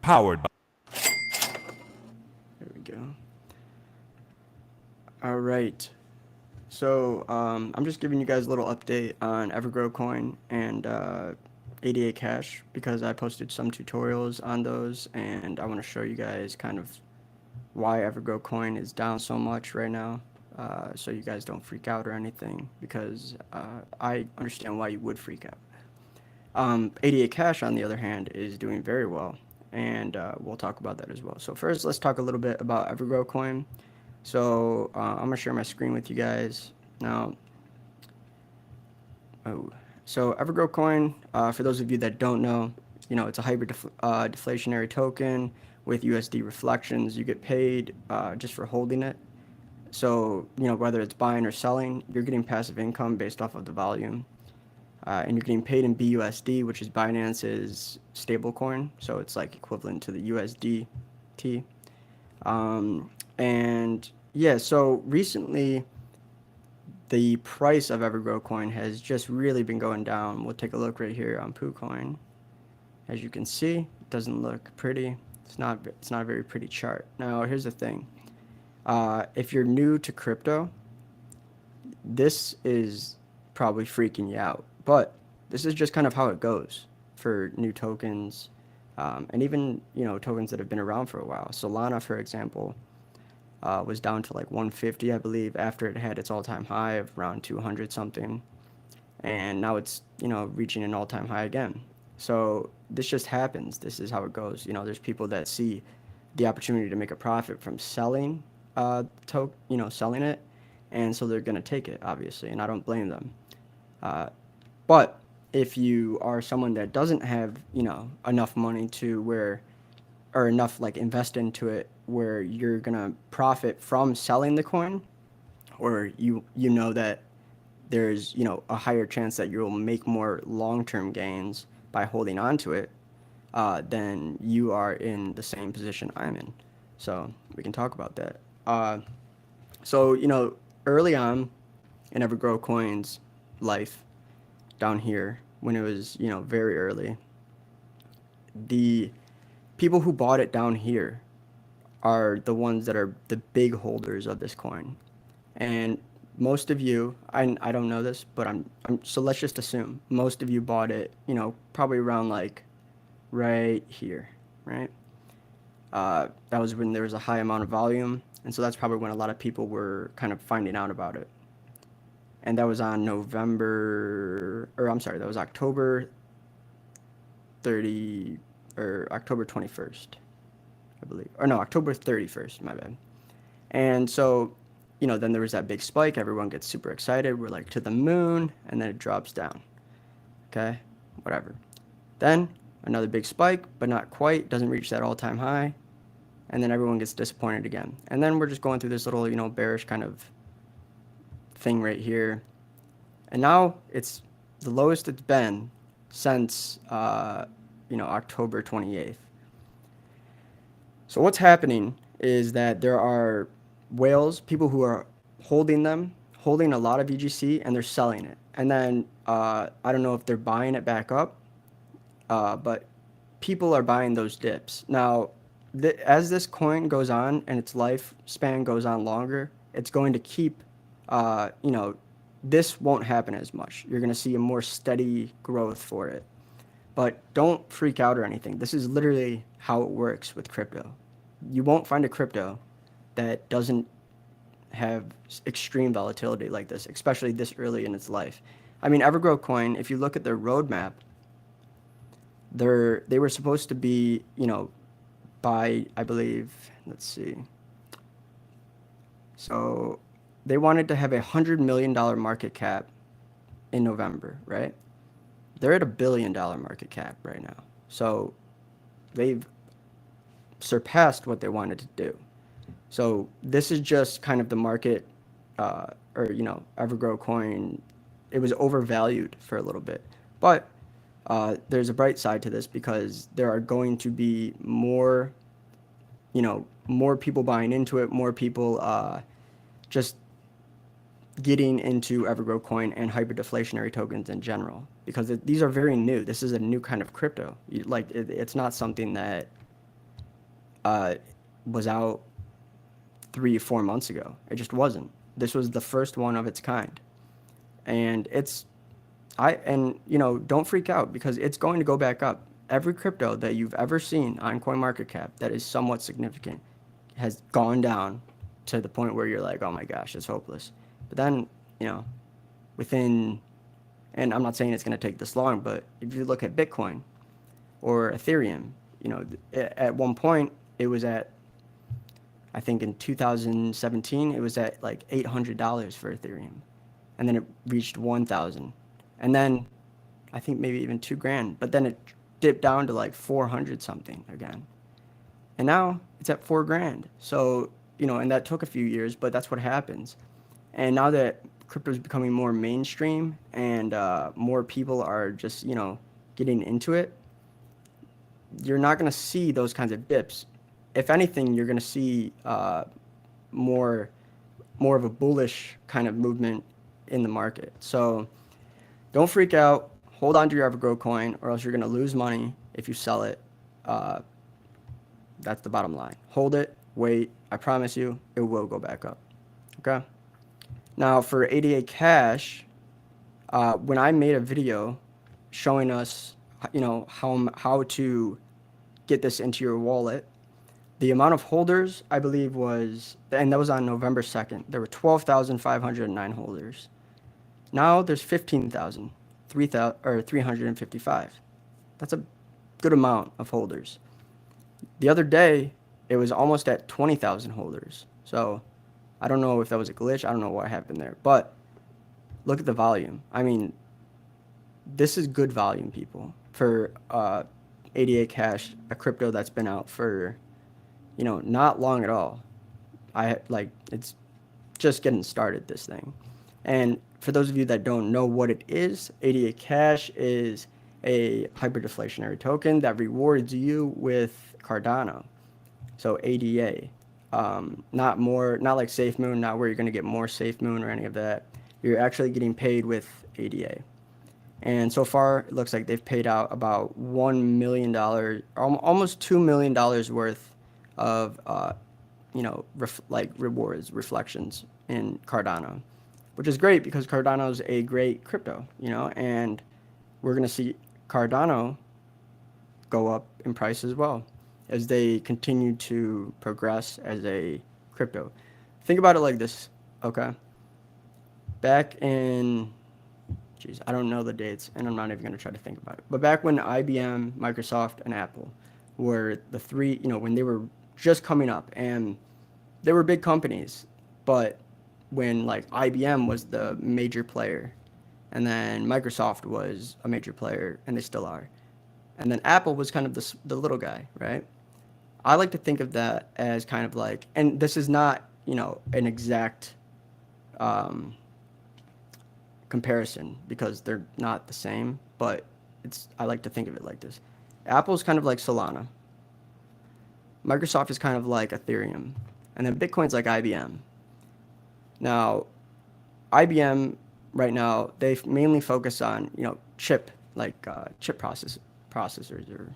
Powered by. There we go. All right. So I'm just giving you guys a little update on EverGrow Coin and ADAcash because I posted some tutorials on those, and I want to show you guys kind of why EverGrow Coin is down so much right now, so you guys don't freak out or anything, because I understand why you would freak out. ADAcash, on the other hand, is doing very well, and we'll talk about that as well. So first, let's talk a little bit about EverGrow Coin. So I'm gonna share my screen with you guys now. Oh, so EverGrow Coin, for those of you that don't know, it's a hybrid deflationary token with USD reflections. You get paid just for holding it. So whether it's buying or selling, you're getting passive income based off of the volume, and you're getting paid in BUSD, which is Binance's stablecoin. So it's like equivalent to the USDT. And yeah, so recently the price of EverGrow Coin has just really been going down. We'll take a look right here on PooCoin. As you can see, it doesn't look pretty. It's not a very pretty chart. Now, here's the thing. If you're new to crypto, this is probably freaking you out. But this is just kind of how it goes for new tokens, and even tokens that have been around for a while. Solana, for example, was down to like 150, I believe, after it had its all-time high of around 200 something, and now it's reaching an all-time high again. So this just happens. This is how it goes. There's people that see the opportunity to make a profit from selling, selling it, and so they're gonna take it, obviously, and I don't blame them. But if you are someone that doesn't have enough money to where, or enough like invest into it where you're gonna profit from selling the coin, or you know that there's a higher chance that you'll make more long-term gains by holding on to it, then you are in the same position I'm in. So we can talk about that. So early on in EverGrow Coin's life, down here when it was very early, the people who bought it down here are the ones that are the big holders of this coin. And most of you, I don't know this, but so let's just assume most of you bought it, probably around like right here, right? That was when there was a high amount of volume, and so that's probably when a lot of people were kind of finding out about it. And that was on that was October 30, or October 21st, I believe. Or no, October 31st, my bad. And so, then there was that big spike. Everyone gets super excited. We're like to the moon, and then it drops down. Okay, whatever. Then another big spike, but not quite. Doesn't reach that all-time high. And then everyone gets disappointed again. And then we're just going through this little, bearish kind of thing right here. And now it's the lowest it's been since, October 28th. So what's happening is that there are whales, people who are holding a lot of EGC, and they're selling it. And then I don't know if they're buying it back up, but people are buying those dips. Now, as this coin goes on and its lifespan goes on longer, it's going to keep, this won't happen as much. You're going to see a more steady growth for it. But don't freak out or anything. This is literally how it works with crypto. You won't find a crypto that doesn't have extreme volatility like this, especially this early in its life. I mean, EverGrow Coin, if you look at their roadmap, they were supposed to be, by, I believe, let's see. So they wanted to have $100 million market cap in November, right? They're at $1 billion market cap right now. So they've surpassed what they wanted to do. So this is just kind of the market, EverGrow Coin. It was overvalued for a little bit. But there's a bright side to this, because there are going to be more people buying into it, more people just getting into EverGrow Coin and hyperdeflationary tokens in general, because these are very new. This is a new kind of crypto. It's not something that was out 3 or 4 months ago. It just wasn't. This was the first one of its kind. And don't freak out because it's going to go back up. Every crypto that you've ever seen on CoinMarketCap that is somewhat significant has gone down to the point where you're like, oh my gosh, it's hopeless. But then, within, and I'm not saying it's going to take this long, but if you look at Bitcoin or Ethereum, at one point it was at, I think in 2017, it was at like $800 for Ethereum. And then it reached 1,000. And then I think maybe even $2,000, but then it dipped down to like 400 something again. And now it's at $4,000. So, and that took a few years, but that's what happens. And now that crypto is becoming more mainstream and more people are just, getting into it, you're not going to see those kinds of dips. If anything, you're going to see more of a bullish kind of movement in the market. So don't freak out. Hold on to your EverGrow coin, or else you're going to lose money if you sell it. That's the bottom line. Hold it. Wait. I promise you, it will go back up. Okay? Now, for ADAcash, when I made a video showing us, how to get this into your wallet, the amount of holders, I believe, was, and that was on November 2nd, there were 12,509 holders. Now there's 355. That's a good amount of holders. The other day, it was almost at 20,000 holders. So I don't know if that was a glitch. I don't know what happened there. But look at the volume. I mean, this is good volume, people, for ADAcash, a crypto that's been out for, not long at all. It's just getting started, this thing. And for those of you that don't know what it is, ADAcash is a hyperdeflationary token that rewards you with Cardano. So ADA, not like SafeMoon, not where you're going to get more SafeMoon or any of that. You're actually getting paid with ADA. And so far, it looks like they've paid out about $1 million, almost $2 million worth of, rewards, reflections in Cardano, which is great because Cardano is a great crypto, and we're going to see Cardano go up in price as well as they continue to progress as a crypto. Think about it like this, okay? Back in, I don't know the dates, and I'm not even going to try to think about it. But back when IBM, Microsoft, and Apple were the three, when they were just coming up, and they were big companies, but when IBM was the major player, and then Microsoft was a major player, and they still are, and then Apple was kind of the little guy, right? I like to think of that as kind of like, and this is not, an exact comparison because they're not the same, but I like to think of it like this. Apple's kind of like Solana. Microsoft is kind of like Ethereum, and then Bitcoin's like IBM. Now, IBM right now, they mainly focus on, chip processors, or,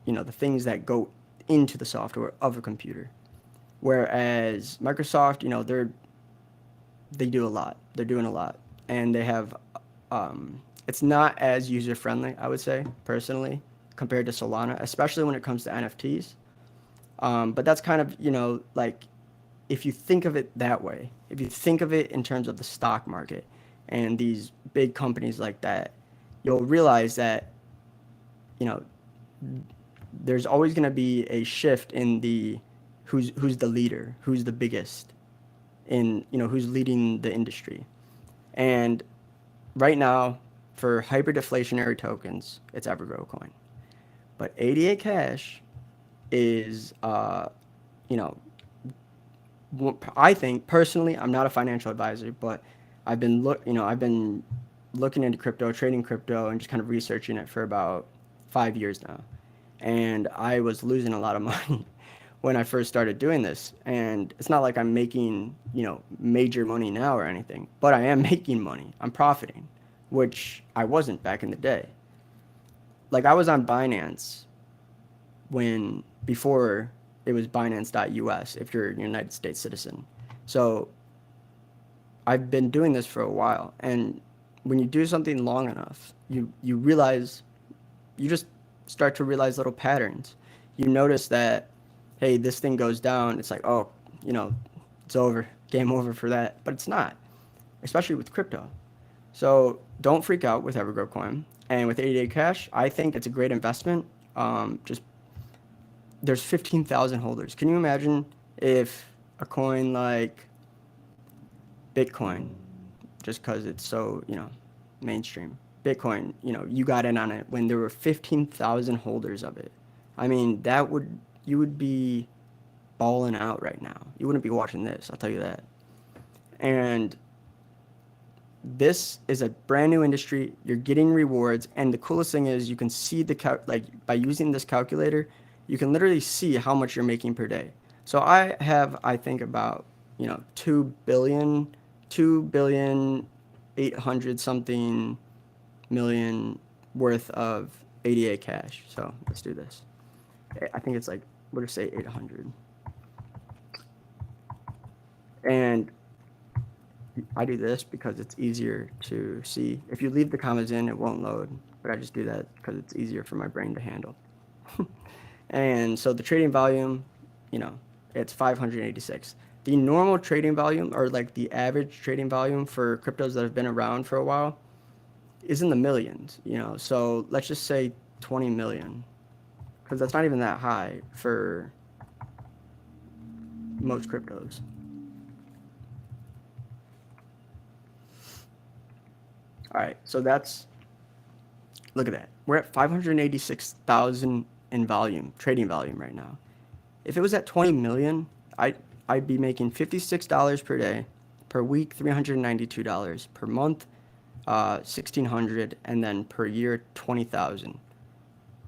the things that go into the software of a computer. Whereas Microsoft, they do a lot. They're doing a lot. And they have, it's not as user-friendly, I would say, personally, compared to Solana, especially when it comes to NFTs. But that's kind of, if you think of it that way, if you think of it in terms of the stock market and these big companies like that, you'll realize that, there's always going to be a shift in the who's the leader, who's the biggest, in, who's leading the industry. And right now, for hyperdeflationary tokens, it's EverGrow Coin. But ADAcash is, I think personally, I'm not a financial advisor, but I've been looking into crypto, trading crypto, and just kind of researching it for about 5 years now. And I was losing a lot of money when I first started doing this. And it's not like I'm making, major money now or anything, but I am making money. I'm profiting, which I wasn't back in the day. I was on Binance before it was Binance.us if you're a United States citizen. So I've been doing this for a while, and when you do something long enough, you realize, you just start to realize little patterns. You notice that, hey, this thing goes down, it's like, oh, it's over, game over for that, but it's not, especially with crypto. So don't freak out with EverGrow Coin. And with ADAcash, I think it's a great investment. Just there's 15,000 holders. Can you imagine if a coin like Bitcoin, just because it's so, mainstream, Bitcoin, you got in on it when there were 15,000 holders of it. I mean, you would be balling out right now. You wouldn't be watching this, I'll tell you that. And this is a brand new industry. You're getting rewards, and the coolest thing is you can see by using this calculator, you can literally see how much you're making per day. So I think about 2,800 something million worth of ADAcash. So let's do this. I think it's like, what did I say, 800. And I do this because it's easier to see. If you leave the commas in, it won't load, but I just do that because it's easier for my brain to handle. And so the trading volume, it's 586. The normal trading volume, or like the average trading volume for cryptos that have been around for a while, is in the millions, So let's just say 20 million, because that's not even that high for most cryptos. All right, so look at that. We're at 586,000 in volume, trading volume right now. If it was at 20 million, I'd be making $56 per day, per week $392, per month $1,600, and then per year 20,000.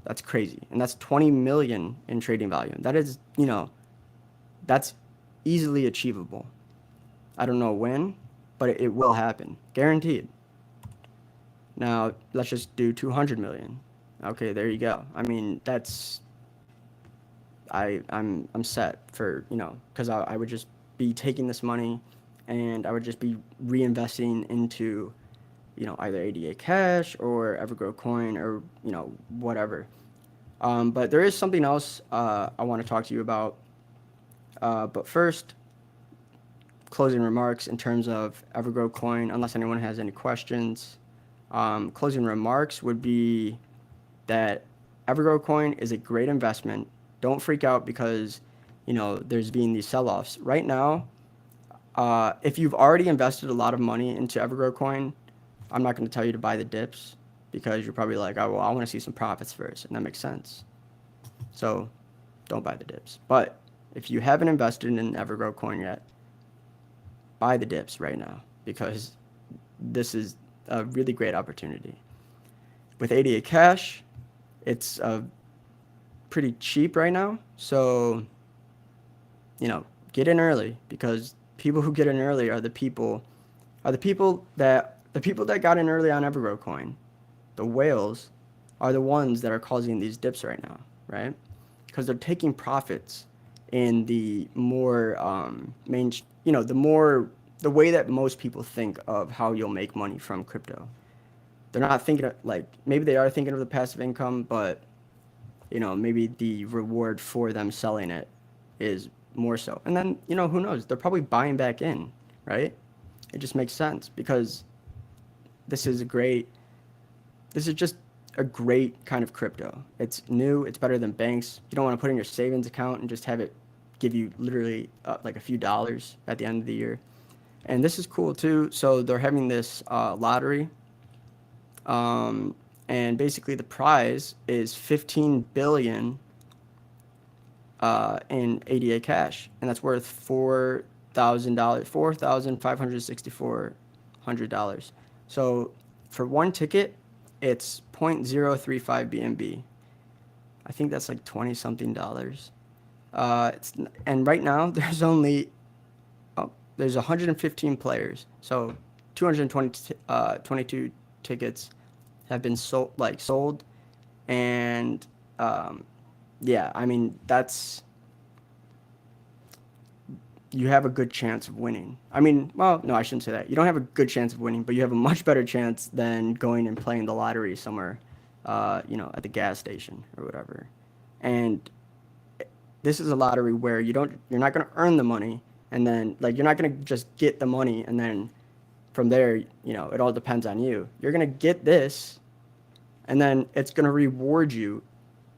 That's crazy, and that's 20 million in trading volume. That is, that's easily achievable. I don't know when, but it will happen, guaranteed. Now, let's just do 200 million. Okay, there you go. I mean, I'm set for, because I would just be taking this money and I would just be reinvesting into, either ADAcash or EverGrow Coin or, whatever. But there is something else I want to talk to you about. But first, closing remarks in terms of EverGrow Coin, unless anyone has any questions. Closing remarks would be that EverGrow Coin is a great investment. Don't freak out because, there's been these sell-offs. Right now, if you've already invested a lot of money into EverGrow Coin, I'm not going to tell you to buy the dips because you're probably like, oh, well, I want to see some profits first, and that makes sense. So don't buy the dips. But if you haven't invested in EverGrow Coin yet, buy the dips right now because this is a really great opportunity. With ADAcash, it's pretty cheap right now, so get in early because people who get in early are the people that got in early on EverGrow Coin. The whales are the ones that are causing these dips right now, right? Because they're taking profits in the more the way that most people think of how you'll make money from crypto. They're not thinking of, maybe they are thinking of the passive income, but maybe the reward for them selling it is more so. And then, who knows? They're probably buying back in, right? It just makes sense because this is just a great kind of crypto. It's new. It's better than banks. You don't want to put in your savings account and just have it give you literally like a few dollars at the end of the year. And this is cool too. So they're having this lottery. And basically the prize is 15 billion in ADAcash, and that's worth $4,564. So for one ticket, it's 0.035 BNB. I think that's like 20 something dollars. And right now there's 115 players, so 222 tickets have been sold, and yeah, I mean, you have a good chance of winning. I mean, well, no, I shouldn't say that. You don't have a good chance of winning, but you have a much better chance than going and playing the lottery somewhere, at the gas station or whatever. And this is a lottery where you're not going to earn the money, and then like you're not going to just get the money and then from there, it all depends on you. You're going to get this, and then it's going to reward you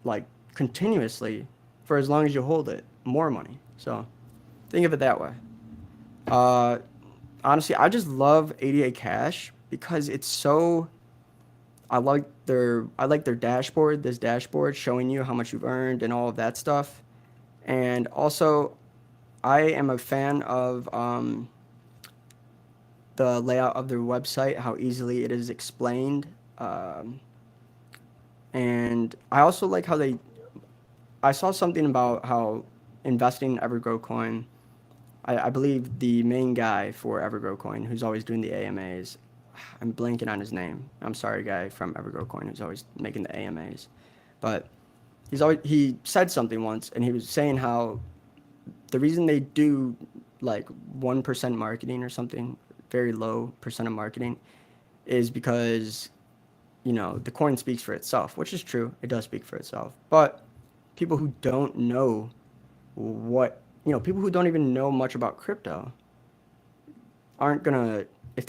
like continuously for as long as you hold it, more money. So think of it that way. Uh, Honestly, I just love ADAcash because it's so. I like their dashboard. This dashboard showing you how much you've earned and all of that stuff, and also I am a fan of the layout of their website, how easily it is explained, and I also like how they. I saw something about how investing in EverGrow Coin. I believe the main guy for EverGrow Coin, who's always doing the AMAs, I'm blanking on his name. I'm sorry, guy from EverGrow Coin, who's always making the AMAs, but he said something once, and he was saying how the reason they do like 1% marketing or something, very low percent of marketing, is because the coin speaks for itself, which is true. It does speak for itself, but people who don't know people who don't even know much about crypto aren't gonna if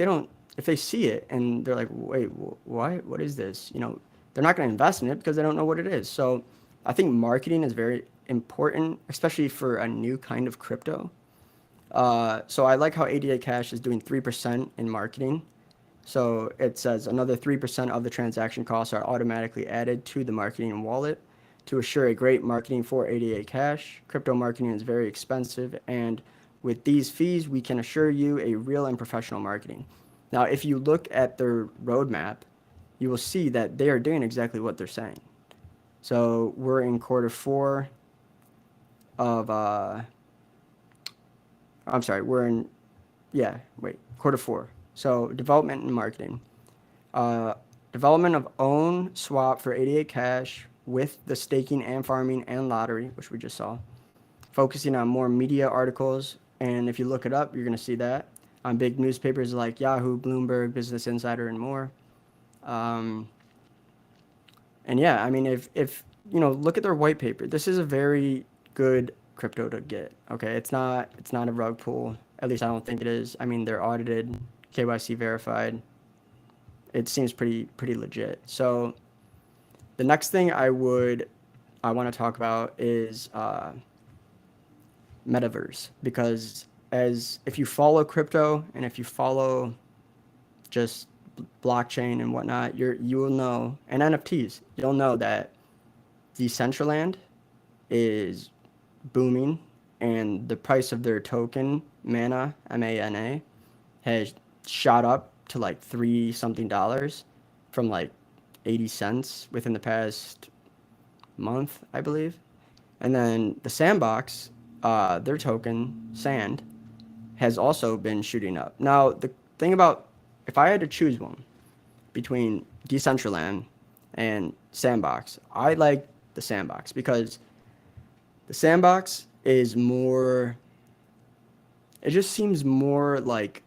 they see it and they're like, wait, what is this? They're not gonna invest in it because they don't know what it is. So I think marketing is very important, especially for a new kind of crypto. So I like how ADAcash is doing 3% in marketing. So it says another 3% of the transaction costs are automatically added to the marketing wallet to assure a great marketing for ADAcash. Crypto marketing is very expensive, and with these fees, we can assure you a real and professional marketing. Now, if you look at their roadmap, you will see that they are doing exactly what they're saying. So we're in quarter four of, I'm sorry, quarter four. So development and marketing. Uh, Development of own swap for ADAcash with the staking and farming and lottery, which we just saw. Focusing on more media articles, and if you look it up, you're going to see that on big newspapers like Yahoo, Bloomberg, Business Insider, and more. And yeah, I mean, if look at their white paper. This is a very good crypto to get. Okay, it's not a rug pull. At least I don't think it is. I mean, they're audited, KYC verified. It seems pretty legit. So the next thing I want to talk about is Metaverse, because if you follow crypto and if you follow just blockchain and whatnot, you will know, and NFTs, you'll know that Decentraland is booming, and the price of their token, Mana, MANA, has shot up to like $3 something from like 80 cents within the past month, I believe. And then the Sandbox, their token, Sand, has also been shooting up. Now, the thing about, if I had to choose one between Decentraland and Sandbox, I like the Sandbox because the Sandbox is more, it just seems more like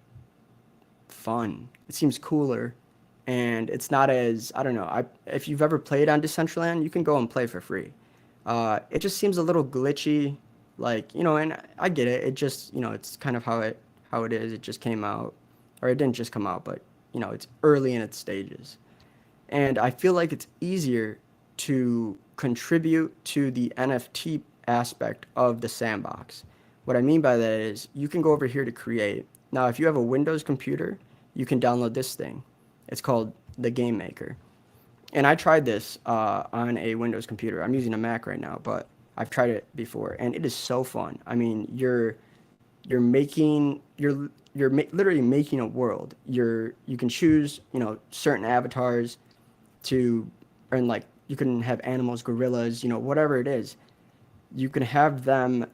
fun. It seems cooler, and it's not as, I don't know. If you've ever played on Decentraland, you can go and play for free. It just seems a little glitchy, like and I get it. It just it's kind of how it is. It just came out, or it didn't just come out, but it's early in its stages, and I feel like it's easier to contribute to the NFT aspect of the Sandbox. What I mean by that is you can go over here to create. Now, if you have a Windows computer, you can download this thing. It's called the Game Maker. And I tried this on a Windows computer. I'm using a Mac right now, but I've tried it before, and it is so fun. I mean, literally making a world. You can choose certain avatars to, and like you can have animals, gorillas, whatever it is. You can have them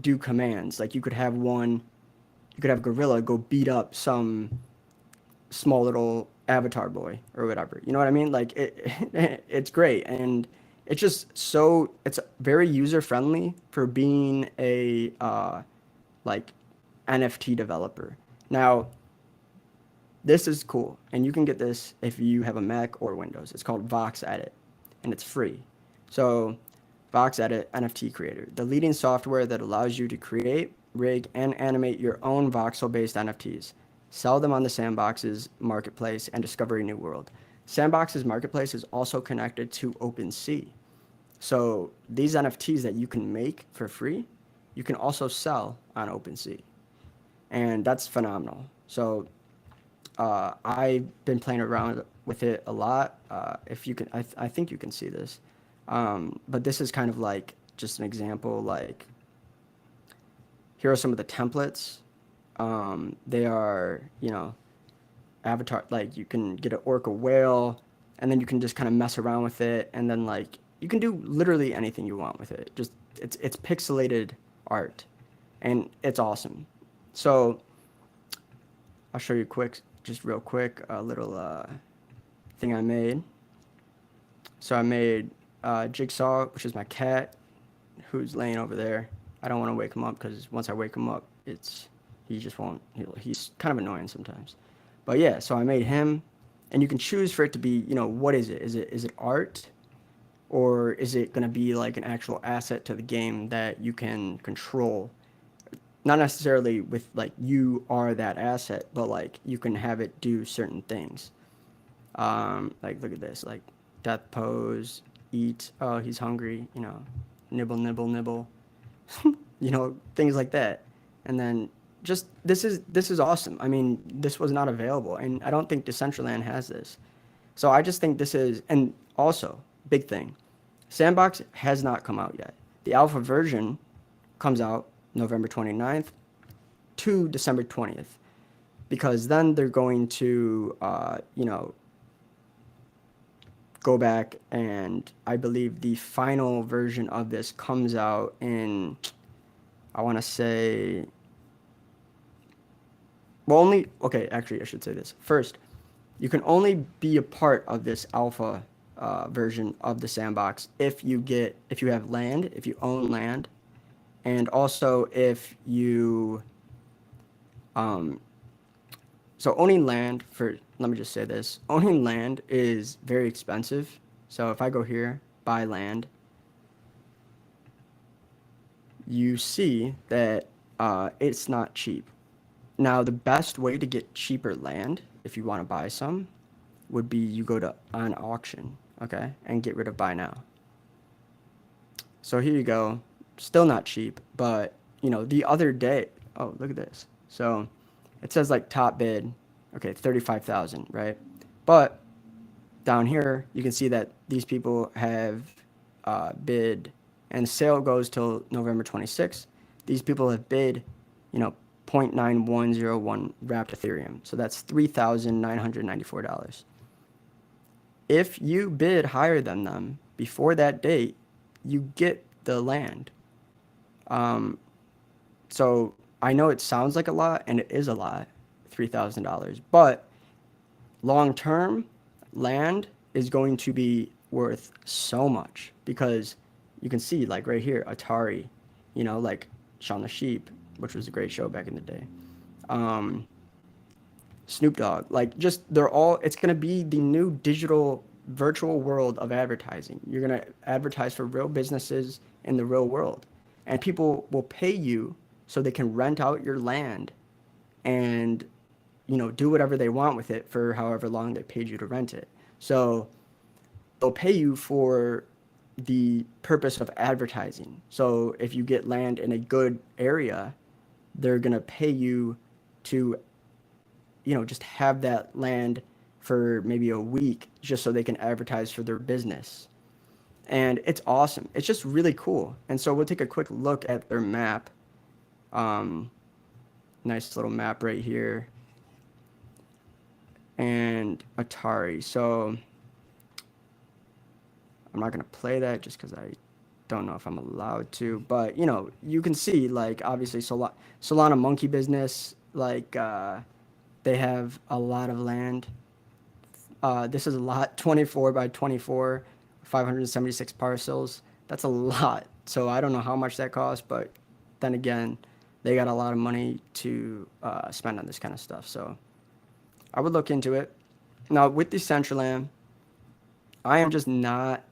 do commands. Like you could have gorilla go beat up some small little avatar boy or whatever. You know what I mean? Like it's great, and it's just so, it's very user friendly for being a like NFT developer. Now, this is cool, and you can get this if you have a Mac or Windows. It's called Vox Edit, and it's free. So, Vox Edit NFT Creator, the leading software that allows you to create, rig, and animate your own voxel-based NFTs. Sell them on the Sandbox's marketplace and discover a new world. Sandbox's marketplace is also connected to OpenSea. So these NFTs that you can make for free, you can also sell on OpenSea. And that's phenomenal. So I've been playing around with it a lot. If you can, I think you can see this. But this is kind of like just an example. Like, here are some of the templates. They are, avatar. Like, you can get an orca whale, and then you can just kind of mess around with it, and then like you can do literally anything you want with it. Just it's pixelated art, and it's awesome. So I'll show you just real quick, a little thing I made. So I made Jigsaw, which is my cat, who's laying over there. I don't want to wake him up because once I wake him up, he just won't. He's kind of annoying sometimes. But yeah, so I made him, and you can choose for it to be, what is it? Is it art, or is it going to be like an actual asset to the game that you can control? Not necessarily with like you are that asset, but like you can have it do certain things. Like look at this, like death pose, eat. Oh, he's hungry. Nibble, nibble, nibble. Things like that. And then just this is awesome. I mean, this was not available, and I don't think Decentraland has this. So I just think this is, and also big thing, Sandbox has not come out yet. The alpha version comes out November 29th to December 20th, because then they're going to go back, and I believe the final version of this comes out in, I want to say, okay, actually I should say this. First, you can only be a part of this alpha version of the Sandbox if you have land, if you own land, and also if you, so owning land let me just say this, owning land is very expensive. So if I go here, buy land, you see that it's not cheap. Now, the best way to get cheaper land, if you want to buy some, would be you go to on auction, okay, and get rid of buy now. So here you go. Still not cheap, but the other day, oh, look at this. So it says like top bid, okay, 35,000, right? But down here, you can see that these people have bid, and sale goes till November 26th. These people have bid, 0.9101 wrapped Ethereum. So that's $3,994. If you bid higher than them before that date, you get the land. So I know it sounds like a lot, and it is a lot, $3,000, but long term, land is going to be worth so much, because you can see like right here, Atari, like Shaun the Sheep, which was a great show back in the day. Snoop Dogg, like just it's going to be the new digital virtual world of advertising. You're going to advertise for real businesses in the real world, and people will pay you so they can rent out your land and do whatever they want with it for however long they paid you to rent it. So they'll pay you for the purpose of advertising. So if you get land in a good area, they're going to pay you to just have that land for maybe a week, just so they can advertise for their business. And it's awesome. It's just really cool. And so we'll take a quick look at their map. Nice little map right here. And Atari. So I'm not going to play that just because I don't know if I'm allowed to. But, you can see, like, obviously Solana Monkey Business, like, they have a lot of land. This is a lot, 24 by 24, 576 parcels. That's a lot. So I don't know how much that costs, but then again, they got a lot of money to spend on this kind of stuff. So I would look into it. Now with Decentraland, I am just not.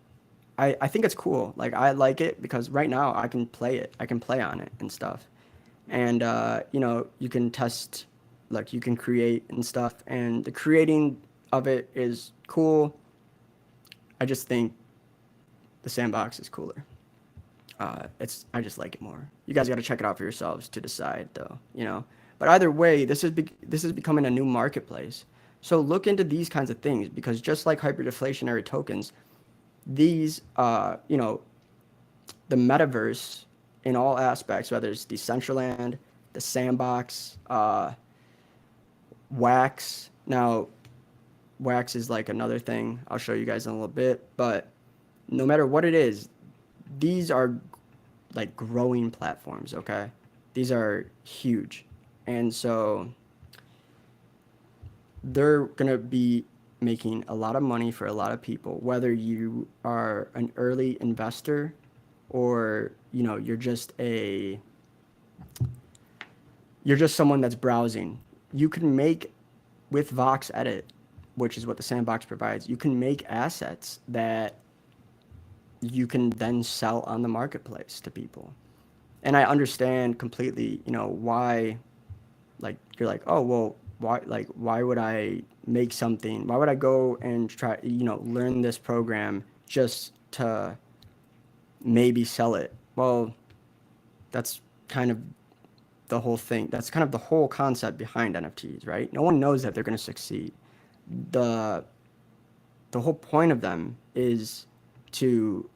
I think it's cool. Like I like it because right now I can play it. I can play on it and stuff. And you know, you can test, like you can create and stuff. And the creating of it is cool. I just think the Sandbox is cooler. I just like it more. You guys got to check it out for yourselves to decide, though. You know, but either way, this is becoming a new marketplace. So look into these kinds of things because just like hyperdeflationary tokens, these you know, the metaverse in all aspects, whether it's Decentraland, the Sandbox, Wax. Now, Wax is like another thing. I'll show you guys in a little bit, but no matter what it is, these are like growing platforms, okay? These are huge. And so they're going to be making a lot of money for a lot of people, whether you are an early investor or, you know, you're just someone that's browsing. You can make with Vox Edit, which is what the Sandbox provides, you can make assets that you can then sell on the marketplace to people. And I understand completely, you know, why, like, you're like, oh, well, why would I make something? Why would I go and try, you know, learn this program just to maybe sell it? Well, that's kind of the whole thing. That's kind of the whole concept behind NFTs, right? No one knows that they're going to succeed. The whole point of them is to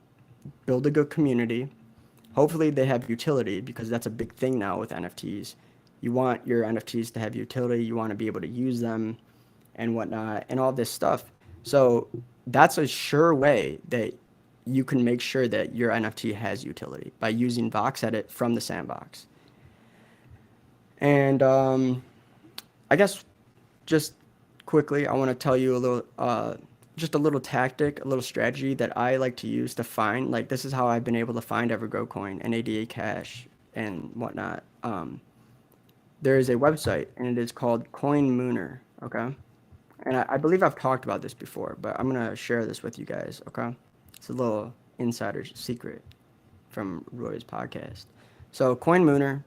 build a good community. Hopefully they have utility because that's a big thing now with NFTs. You want your NFTs to have utility. You want to be able to use them and whatnot and all this stuff. So that's a sure way that you can make sure that your NFT has utility by using Vox Edit from the Sandbox. And I guess just quickly, I want to tell you a little, just a little tactic, a little strategy that I like to use to find, like this is how I've been able to find EverGrow Coin and ADAcash and whatnot. There is a website and it is called Coin Mooner, okay? And I believe I've talked about this before, but I'm going to share this with you guys, okay? It's a little insider secret from Roy's podcast. So Coin Mooner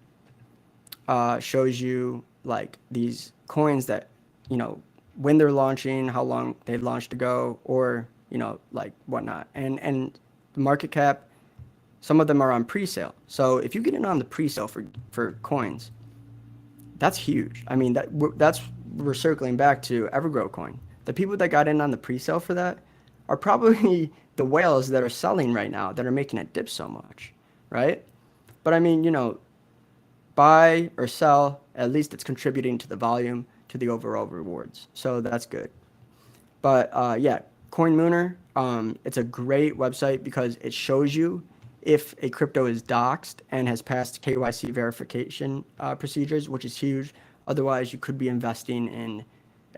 shows you like these coins that, you know, when they're launching, how long they've launched ago, or, you know, like whatnot. And the market cap, some of them are on pre-sale. So if you get in on the pre-sale for coins, that's huge. I mean, we're circling back to EverGrow Coin. The people that got in on the pre-sale for that are probably the whales that are selling right now that are making it dip so much, right? But I mean, you know, buy or sell, at least it's contributing to the volume, to the overall rewards. So that's good. But yeah, CoinMooner, it's a great website because it shows you if a crypto is doxed and has passed KYC verification procedures, which is huge. Otherwise, you could be investing in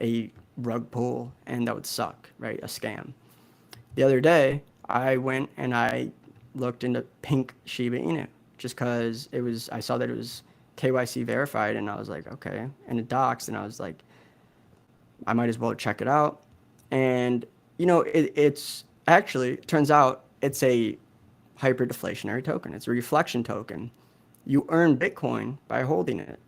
a rug pull, and that would suck, right? A scam. The other day, I went and I looked into pink Shiba Inu just because I saw that it was KYC verified, and I was like, okay, and it doxed, and I was like, I might as well check it out. And you know, it turns out it's a hyperdeflationary token. It's a reflection token. You earn Bitcoin by holding it.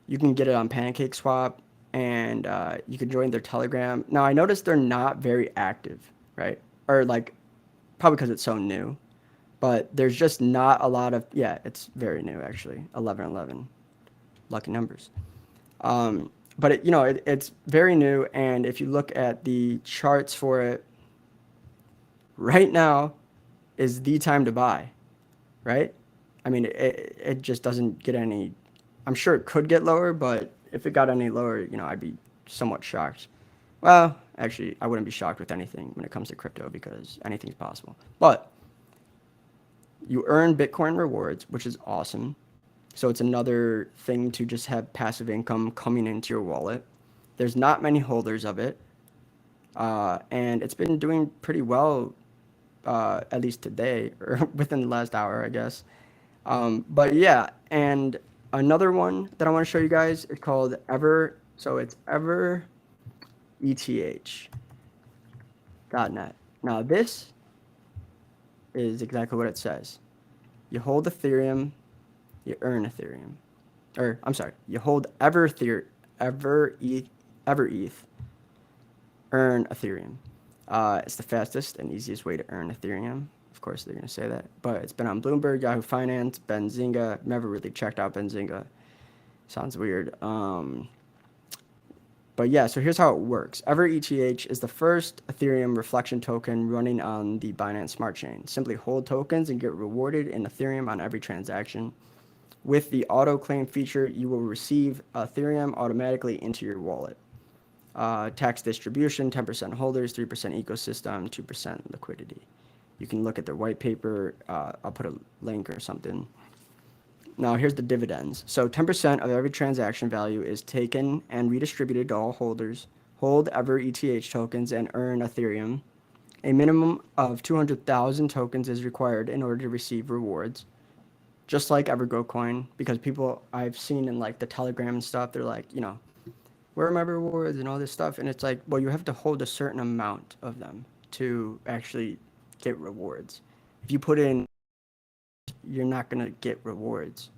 You can get it on PancakeSwap, and you can join their Telegram. Now, I noticed they're not very active, right? Or like, probably because it's so new. But there's just not a lot of, yeah, it's very new actually, 1111, lucky numbers. But it's very new, and if you look at the charts for it, right now is the time to buy, right? I mean, it just doesn't get any, I'm sure it could get lower, but if it got any lower, I'd be somewhat shocked. Well, actually, I wouldn't be shocked with anything when it comes to crypto because anything's possible. But you earn Bitcoin rewards, which is awesome. So it's another thing to just have passive income coming into your wallet. There's not many holders of it. And it's been doing pretty well, at least today or within the last hour, I guess. But yeah, and another one that I want to show you guys is called Ever. So it's EverETH.net. Now this is exactly what it says. You hold Ethereum, you earn Ethereum. Or I'm sorry, you hold EverETH, earn Ethereum. It's the fastest and easiest way to earn Ethereum. Of course, they're going to say that. But it's been on Bloomberg, Yahoo Finance, Benzinga. Never really checked out Benzinga. Sounds weird. But yeah, so here's how it works. EverETH is the first Ethereum reflection token running on the Binance Smart Chain. Simply hold tokens and get rewarded in Ethereum on every transaction. With the auto claim feature, you will receive Ethereum automatically into your wallet. Tax distribution, 10% holders, 3% ecosystem, 2% liquidity. You can look at their white paper. I'll put a link or something. Now, here's the dividends. So 10% of every transaction value is taken and redistributed to all holders. Hold EverETH tokens and earn Ethereum. A minimum of 200,000 tokens is required in order to receive rewards. Just like EverGrow Coin, because people I've seen in like the Telegram and stuff, they're like, where are my rewards and all this stuff? And it's like, well, you have to hold a certain amount of them to actually get rewards. If you put in, you're not going to get rewards,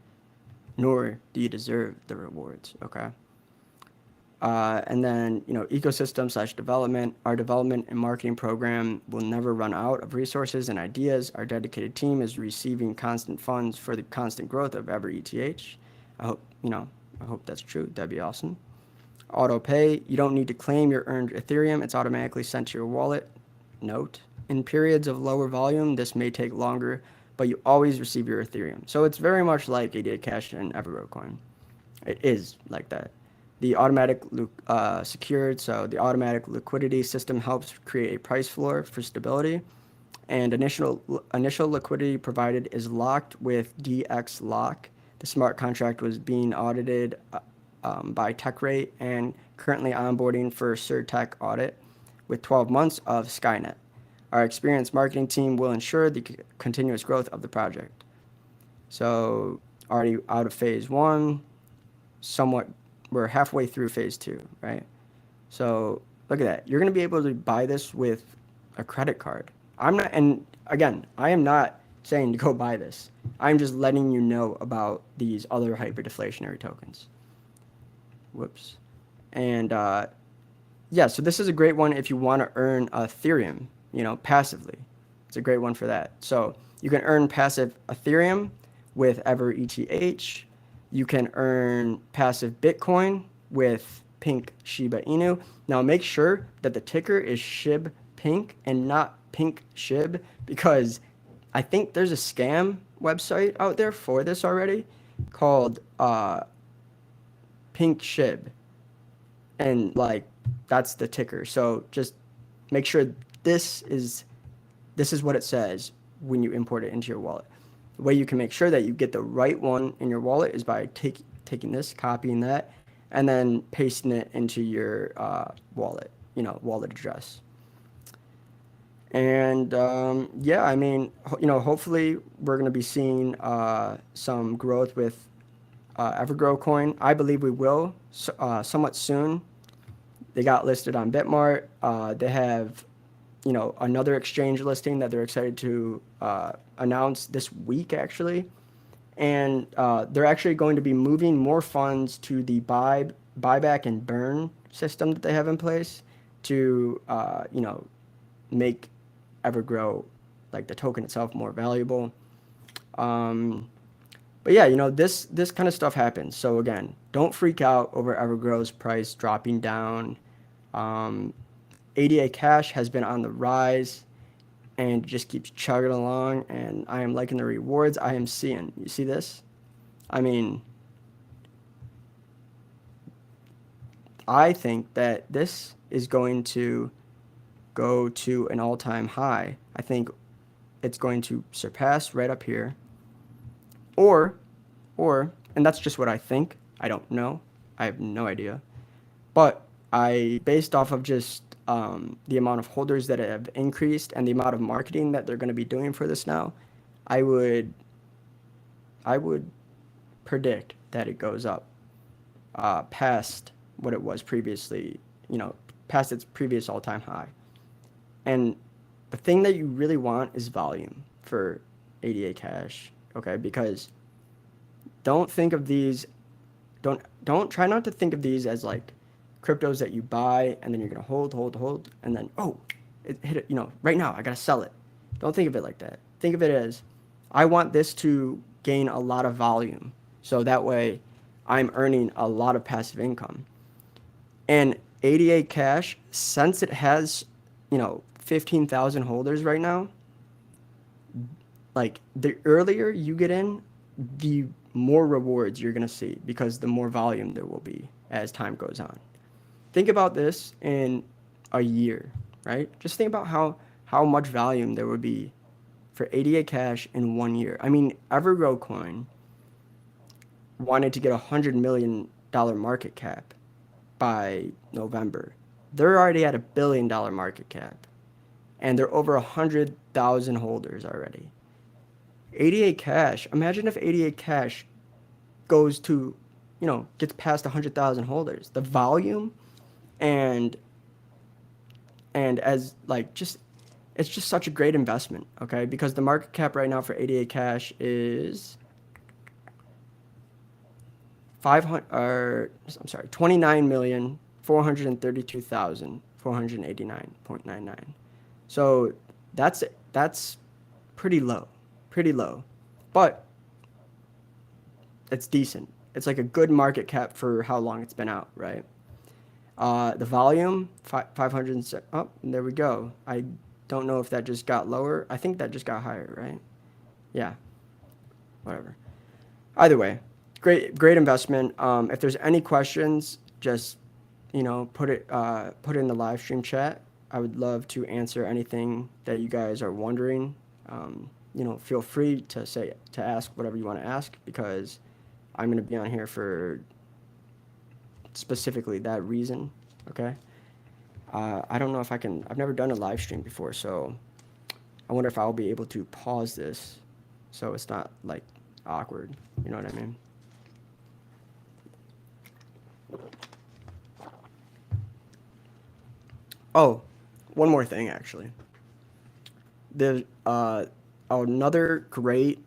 nor do you deserve the rewards, okay? And then, ecosystem/development. Our development and marketing program will never run out of resources and ideas. Our dedicated team is receiving constant funds for the constant growth of EverETH. I hope that's true. That'd be awesome. Auto pay. You don't need to claim your earned Ethereum. It's automatically sent to your wallet. Note: in periods of lower volume, this may take longer, but you always receive your Ethereum. So it's very much like ADAcash and EverGrow Coin. It is like that. The automatic secured, so the automatic liquidity system helps create a price floor for stability. And initial liquidity provided is locked with DX lock. The smart contract was being audited by TechRate and currently onboarding for SurTech audit with 12 months of Skynet. Our experienced marketing team will ensure the continuous growth of the project. So already out of phase one, somewhat, we're halfway through phase two, right? So look at that. You're going to be able to buy this with a credit card. And again, I am not saying to go buy this. I'm just letting you know about these other hyperdeflationary tokens. Whoops. And yeah, so this is a great one if you want to earn Ethereum, passively. It's a great one for that. So you can earn passive Ethereum with EverETH. You can earn passive Bitcoin with Pink Shiba Inu. Now make sure that the ticker is SHIB Pink and not Pink SHIB, because I think there's a scam website out there for this already called Pink SHIB. And that's the ticker. So just make sure this is what it says when you import it into your wallet. The way you can make sure that you get the right one in your wallet is by taking this, copying that, and then pasting it into your wallet, wallet address. And yeah, I mean, hopefully we're going to be seeing some growth with EverGrow Coin. I believe we will somewhat soon. They got listed on Bitmart. They have another exchange listing that they're excited to announce this week, actually. And they're actually going to be moving more funds to the buyback and burn system that they have in place to, make EverGrow, like the token itself, more valuable. But yeah, this kind of stuff happens. So again, don't freak out over EverGrow's price dropping down. ADAcash has been on the rise and just keeps chugging along, and I am liking the rewards I am seeing. You see this? I mean, I think that this is going to go to an all-time high. I think it's going to surpass right up here. Or, and that's just what I think. I don't know. I have no idea. But based off of just the amount of holders that have increased and the amount of marketing that they're going to be doing for this now, I would predict that it goes up past what it was previously, past its previous all-time high. And the thing that you really want is volume for ADAcash, okay? Because don't think of these, don't try not to think of these as like cryptos that you buy and then you're gonna hold, and then it hit it, right now I gotta sell it. Don't think of it like that. Think of it as I want this to gain a lot of volume, so that way I'm earning a lot of passive income. And ADAcash, since it has 15,000 holders right now, like the earlier you get in, the more rewards you're going to see because the more volume there will be as time goes on. Think about this in a year, right? Just think about how much volume there would be for ADAcash in 1 year. I mean, EverGrow Coin wanted to get $100 million market cap by November. They're already at $1 billion market cap, and they're over 100,000 holders already. ADAcash, imagine if ADAcash goes to, gets past 100,000 holders. The volume and as like it's just such a great investment, okay? Because the market cap right now for ADAcash is 29,432,489.99. So that's pretty low, but it's decent. It's like a good market cap for how long it's been out, right? The volume, 500. Oh, there we go. I don't know if that just got lower. I think that just got higher, right? Yeah. Whatever. Either way, great investment. If there's any questions, just put it in the live stream chat. I would love to answer anything that you guys are wondering. Feel free to ask whatever you want to ask, because I'm going to be on here for specifically that reason, okay? I don't know if I can, I've never done a live stream before, so I wonder if I'll be able to pause this so it's not like awkward, you know what I mean? Oh, one more thing actually. There's another great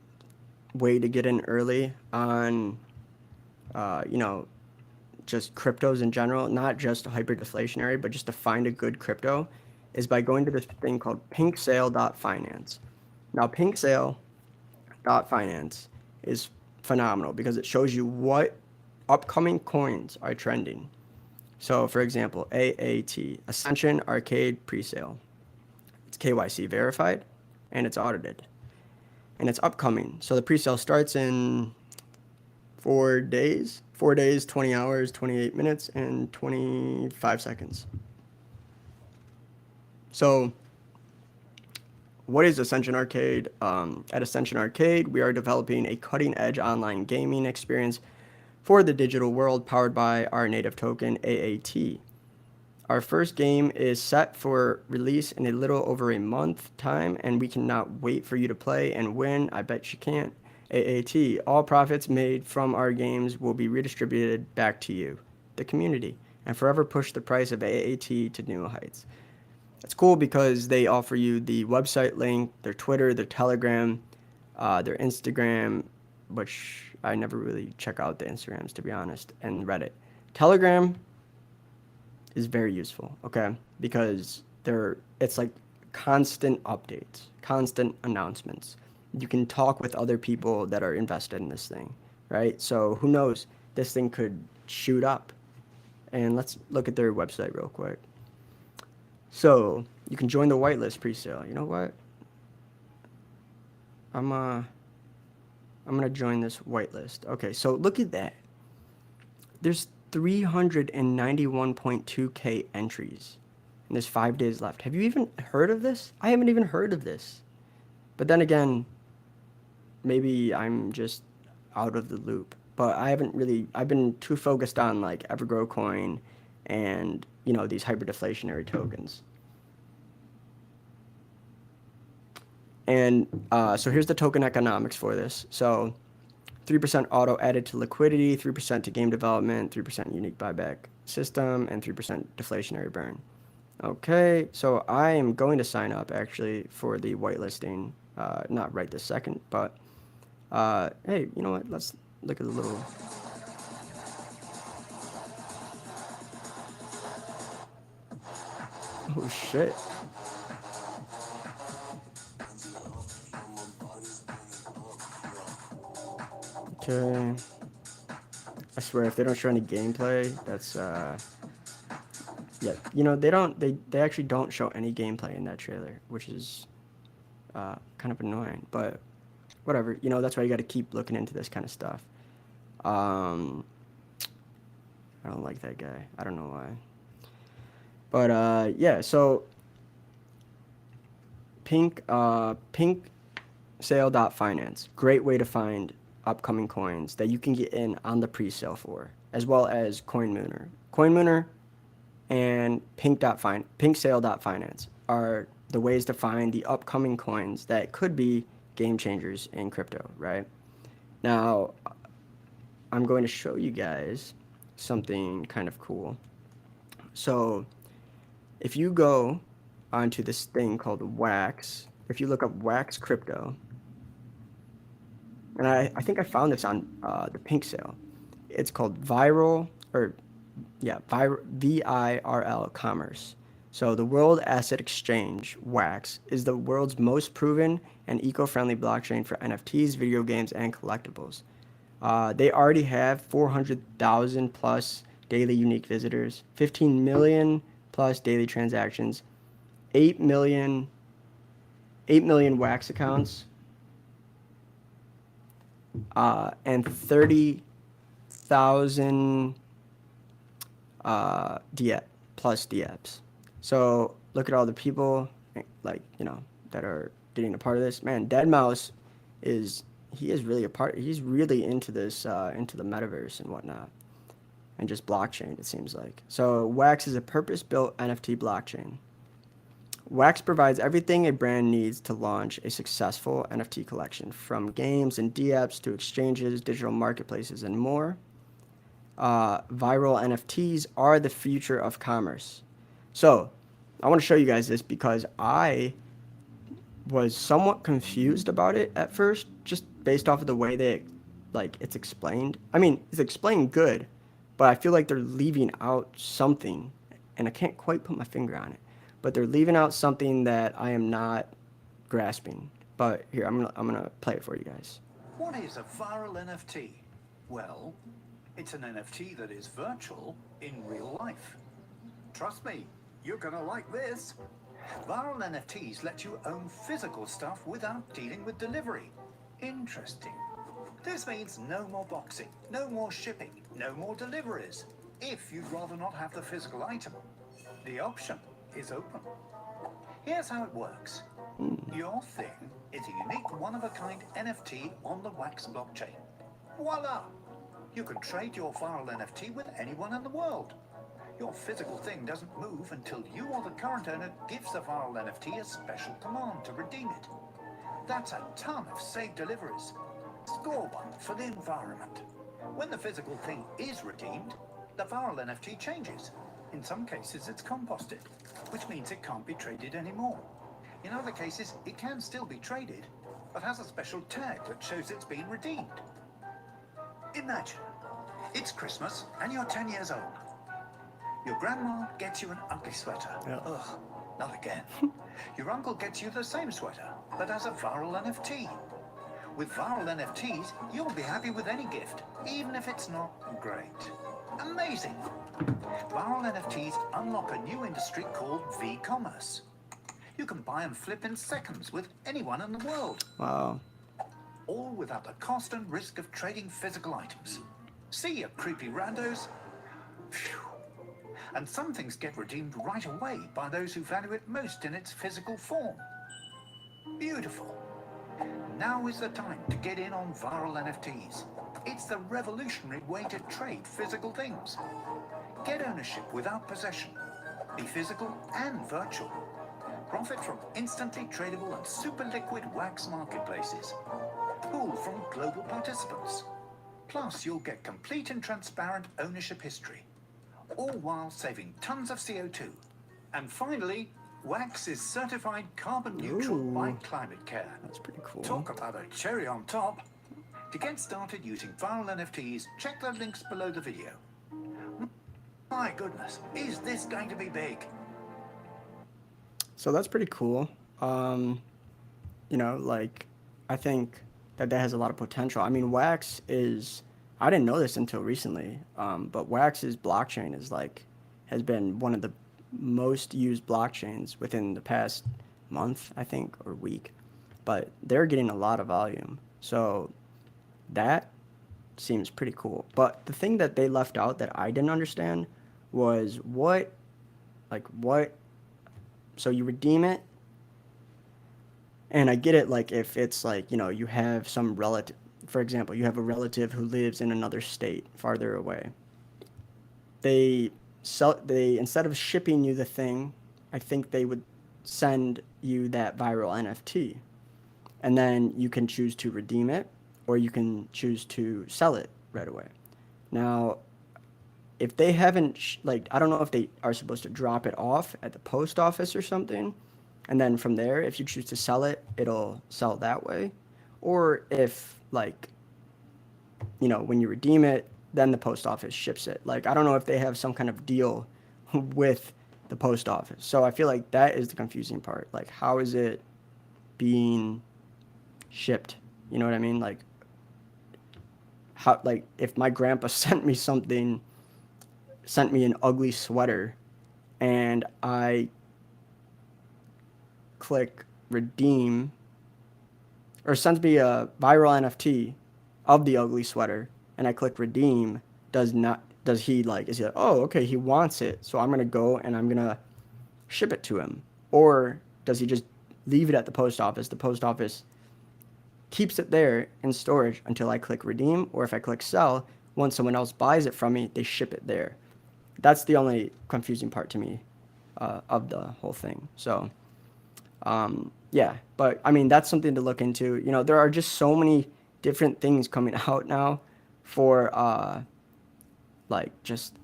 way to get in early on, just cryptos in general, not just hyperdeflationary, but just to find a good crypto, is by going to this thing called pinksale.finance. Now, pinksale.finance is phenomenal because it shows you what upcoming coins are trending. So, for example, AAT, Ascension Arcade Presale. It's KYC verified, and it's audited. And it's upcoming. So the presale starts in 4 days. 4 days, 20 hours, 28 minutes, and 25 seconds. So what is Ascension Arcade? At Ascension Arcade, we are developing a cutting-edge online gaming experience for the digital world powered by our native token, AAT. Our first game is set for release in a little over a month time, and we cannot wait for you to play and win. I bet you can't. AAT, all profits made from our games will be redistributed back to you, the community, and forever push the price of AAT to new heights. It's cool because they offer you the website link, their Twitter, their Telegram, their Instagram, which I never really check out the Instagrams, to be honest, and Reddit. Telegram is very useful, okay? Because it's like constant updates, constant announcements. You can talk with other people that are invested in this thing, right? So who knows? This thing could shoot up. And let's look at their website real quick. So you can join the whitelist presale. You know what? I'm gonna join this whitelist. Okay, so look at that. There's 391.2K entries, and there's 5 days left. Have you even heard of this? I haven't even heard of this. But then again, maybe I'm just out of the loop. But I've been too focused on like EverGrow Coin and you know, these hyperdeflationary tokens. And so here's the token economics for this. So 3% auto added to liquidity, 3% to game development, 3% unique buyback system, and 3% deflationary burn. Okay, so I am going to sign up actually for the whitelisting, not right this second, but hey, you know what? Let's look at the little. Oh shit. Okay. I swear, if they don't show any gameplay, that's yeah, you know, they actually don't show any gameplay in that trailer, which is kind of annoying, but whatever, you know, that's why you got to keep looking into this kind of stuff. I don't like that guy. I don't know why. But yeah, so pink sale.finance, great way to find upcoming coins that you can get in on the pre-sale for, as well as CoinMooner and pinksale.finance are the ways to find the upcoming coins that could be game changers in crypto, right? Now, I'm going to show you guys something kind of cool. So if you go onto this thing called Wax, if you look up Wax Crypto, and I think I found this on the Pink Sale. It's called VirL Commerce. So the World Asset Exchange, Wax, is the world's most proven and eco-friendly blockchain for NFTs, video games, and collectibles. They already have 400,000 plus daily unique visitors, 15 million plus daily transactions, 8 million Wax accounts, and 30,000 plus DApps. So look at all the people, like, you know, that are getting a part of this. Man, deadmau5 is really a part. He's really into this, into the metaverse and whatnot, and just blockchain, it seems like. So Wax is a purpose-built NFT blockchain. Wax provides everything a brand needs to launch a successful NFT collection, from games and DApps to exchanges, digital marketplaces, and more. VirL NFTs are the future of commerce. So I want to show you guys this because I was somewhat confused about it at first, just based off of the way that it's explained. I mean, it's explained good, but I feel like they're leaving out something, and I can't quite put my finger on it. But they're leaving out something that I am not grasping. But here, I'm gonna play it for you guys. What is a VirL NFT? Well, it's an NFT that is virtual in real life. Trust me, you're gonna like this. VirL NFTs let you own physical stuff without dealing with delivery. Interesting. This means no more boxing, no more shipping, no more deliveries. If you'd rather not have the physical item, the option is open. Here's how it works. Your thing is a unique one-of-a-kind NFT on the Wax blockchain. Voila! You can trade your VirL NFT with anyone in the world. Your physical thing doesn't move until you or the current owner gives the VirL NFT a special command to redeem it. That's a ton of saved deliveries. Score one for the environment. When the physical thing is redeemed, the VirL NFT changes. In some cases, it's composted, which means it can't be traded anymore. In other cases, it can still be traded, but has a special tag that shows it's been redeemed. Imagine, it's Christmas and you're 10 years old. Your grandma gets you an ugly sweater. Yeah. Ugh, not again. Your uncle gets you the same sweater, but as a VirL NFT. With VirL NFTs, you'll be happy with any gift, even if it's not great. Amazing! VirL NFTs unlock a new industry called V-commerce. You can buy and flip in seconds with anyone in the world. Wow. All without the cost and risk of trading physical items. See you creepy randos? Phew. And some things get redeemed right away by those who value it most in its physical form. Beautiful. Now is the time to get in on VirL NFTs. It's the revolutionary way to trade physical things. Get ownership without possession. be physical and virtual. Profit from instantly tradable and super liquid wax marketplaces. Pool from global participants. Plus, you'll get complete and transparent ownership history, all while saving tons of CO2. And finally, wax is certified carbon neutral by Ooh. Climate Care. That's pretty cool. Talk about a cherry on top. To get started using viral NFTs, check the links below the video. My goodness, is this going to be big? So that's pretty cool. You know, like, I think that has a lot of potential. I mean, Wax is, I didn't know this until recently, but Wax's blockchain is like, has been one of the most used blockchains within the past month, I think, or week. But they're getting a lot of volume. So that seems pretty cool. But the thing that they left out that I didn't understand was what, so you redeem it, and I get it, like, if it's like, you know, you have some relative, for example, you have a relative who lives in another state farther away. They instead of shipping you the thing, I think they would send you that viral NFT. And then you can choose to redeem it, or you can choose to sell it right away. Now, if they haven't, like, I don't know if they are supposed to drop it off at the post office or something, and then from there, if you choose to sell it, it'll sell that way. Or if, like, you know, when you redeem it, then the post office ships it. Like, I don't know if they have some kind of deal with the post office. So I feel like that is the confusing part. Like, how is it being shipped? You know what I mean? Like, how, like, if my grandpa sent me an ugly sweater, and I click redeem, or sends me a viral NFT of the ugly sweater, and I click redeem, is he like, oh, okay, he wants it, so I'm gonna go and I'm gonna ship it to him? Or does he just leave it at the post office keeps it there in storage until I click redeem, or if I click sell, once someone else buys it from me, they ship it there? That's the only confusing part to me of the whole thing. So yeah, but I mean, that's something to look into. You know, there are just so many different things coming out now for like just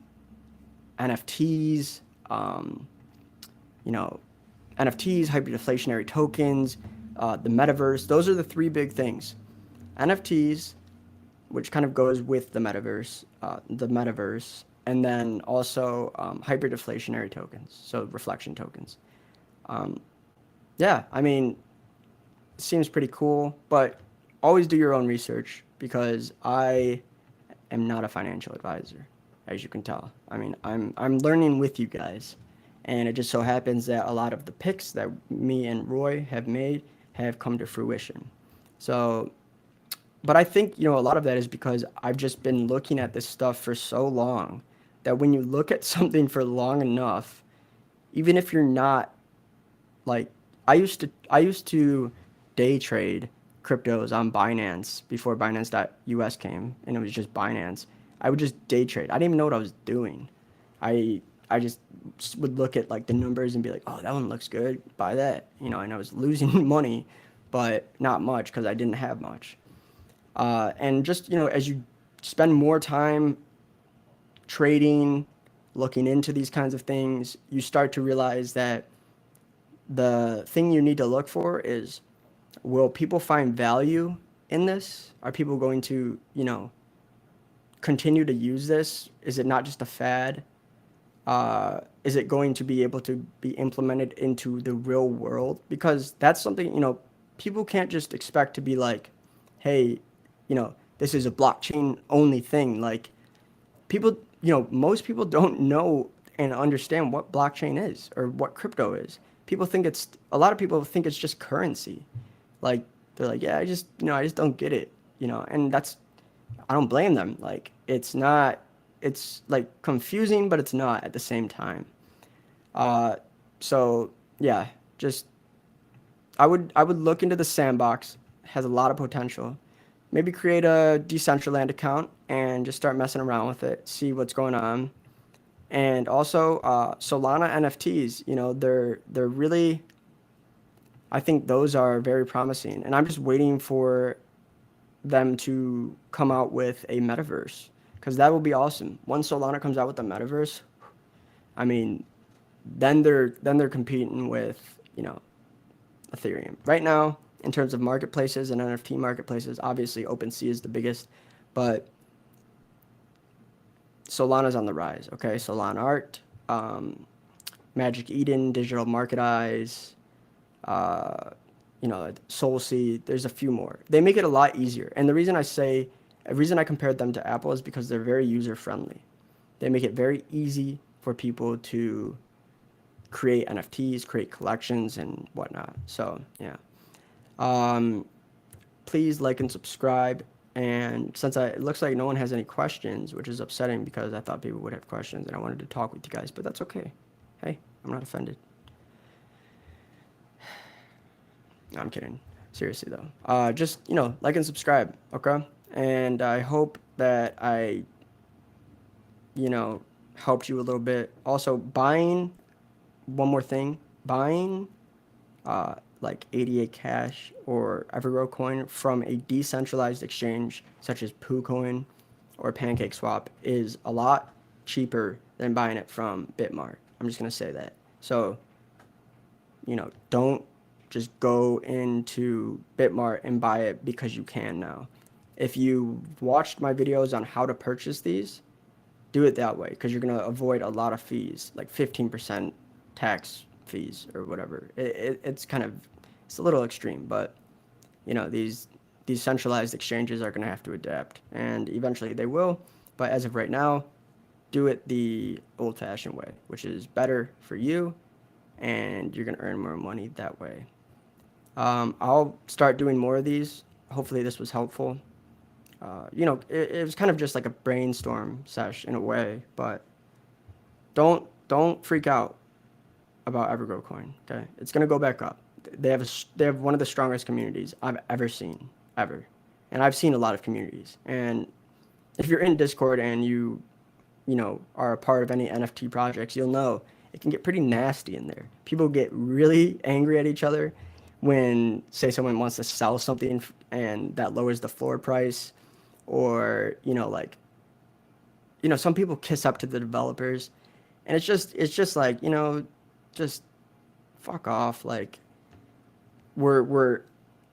NFTs, you know, NFTs, hyperdeflationary tokens, the metaverse. Those are the three big things. NFTs, which kind of goes with the metaverse, and then also hyperdeflationary tokens, so reflection tokens. Yeah, I mean, it seems pretty cool, but always do your own research, because I am not a financial advisor, as you can tell. I mean, I'm learning with you guys, and it just so happens that a lot of the picks that me and Roy have made have come to fruition. So, but I think, you know, a lot of that is because I've just been looking at this stuff for so long that when you look at something for long enough, even if you're not, like, I used to day trade cryptos on Binance before Binance.us came, and it was just Binance. I would just day trade. I didn't even know what I was doing. I just would look at, like, the numbers and be like, oh, that one looks good, buy that, you know. And I was losing money, but not much, because I didn't have much. And just, you know, as you spend more time trading, looking into these kinds of things, you start to realize that the thing you need to look for is, will people find value in this? Are people going to, you know, continue to use this? Is it not just a fad? Is it going to be able to be implemented into the real world? Because that's something, you know, people can't just expect to be like, hey, you know, this is a blockchain only thing. Like, people, you know, most people don't know and understand what blockchain is or what crypto is. A lot of people think it's just currency. Like, they're like, yeah, I just don't get it, you know. And I don't blame them. Like, it's like confusing, but it's not at the same time. So yeah, just, I would look into the Sandbox. It has a lot of potential. Maybe create a Decentraland account and just start messing around with it, see what's going on. And also Solana NFTs, you know, they're really, I think those are very promising. And I'm just waiting for them to come out with a metaverse, because that will be awesome. Once Solana comes out with the metaverse, I mean, then they're competing with, you know, Ethereum. Right now, in terms of marketplaces and NFT marketplaces, obviously OpenSea is the biggest, but Solana's on the rise. Okay, Solana Art, Magic Eden, Digital Market Eyes, you know, SoulSea. There's a few more. They make it a lot easier. And the reason I compared them to Apple is because they're very user friendly. They make it very easy for people to create NFTs, create collections, and whatnot. So yeah. Please like and subscribe. And since it looks like no one has any questions, which is upsetting because I thought people would have questions and I wanted to talk with you guys, but that's okay. Hey, I'm not offended. No, I'm kidding. Seriously though. Just, you know, like and subscribe, okay? And I hope that I, you know, helped you a little bit. Also, buying, one more thing, buying like ADAcash or EverGrow Coin from a decentralized exchange such as PooCoin or PancakeSwap is a lot cheaper than buying it from Bitmart. I'm just going to say that. So, you know, don't just go into Bitmart and buy it because you can now. If you watched my videos on how to purchase these, do it that way, because you're going to avoid a lot of fees, like 15% tax fees or whatever. It's kind of, it's a little extreme, but you know, these centralized exchanges are going to have to adapt, and eventually they will. But as of right now, do it the old-fashioned way, which is better for you, and you're going to earn more money that way. I'll start doing more of these. Hopefully this was helpful. You know, it was kind of just like a brainstorm sesh in a way, but don't freak out about EverGrow Coin. Okay, it's gonna go back up. They have one of the strongest communities I've ever seen, ever, and I've seen a lot of communities. And if you're in Discord and you know, are a part of any NFT projects, you'll know it can get pretty nasty in there. People get really angry at each other when, say, someone wants to sell something and that lowers the floor price, or you know, like, you know, some people kiss up to the developers, and it's just like, you know, just fuck off. Like, we're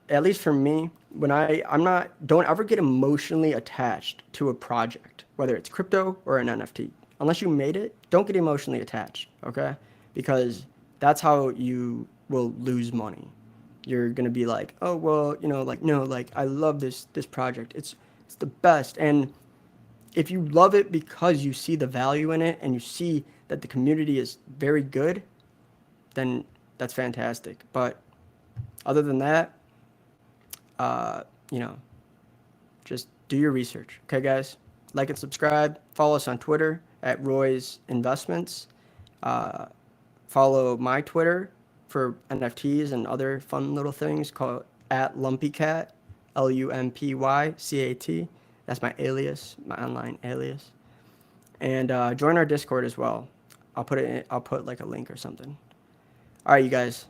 at least for me, when I'm not, don't ever get emotionally attached to a project, whether it's crypto or an NFT. Unless you made it, don't get emotionally attached, okay? Because that's how you will lose money. You're gonna be like, oh well, you know, like, no, like, I love this project. It's the best. And if you love it because you see the value in it and you see that the community is very good, then that's fantastic. But other than that, you know, just do your research. Okay, guys? Like and subscribe. Follow us on Twitter at Roy's Investments. Follow my Twitter for NFTs and other fun little things, called at LumpyCat, LumpyCat. That's my alias, my online alias. And join our Discord as well. I'll put like a link or something. All right, you guys.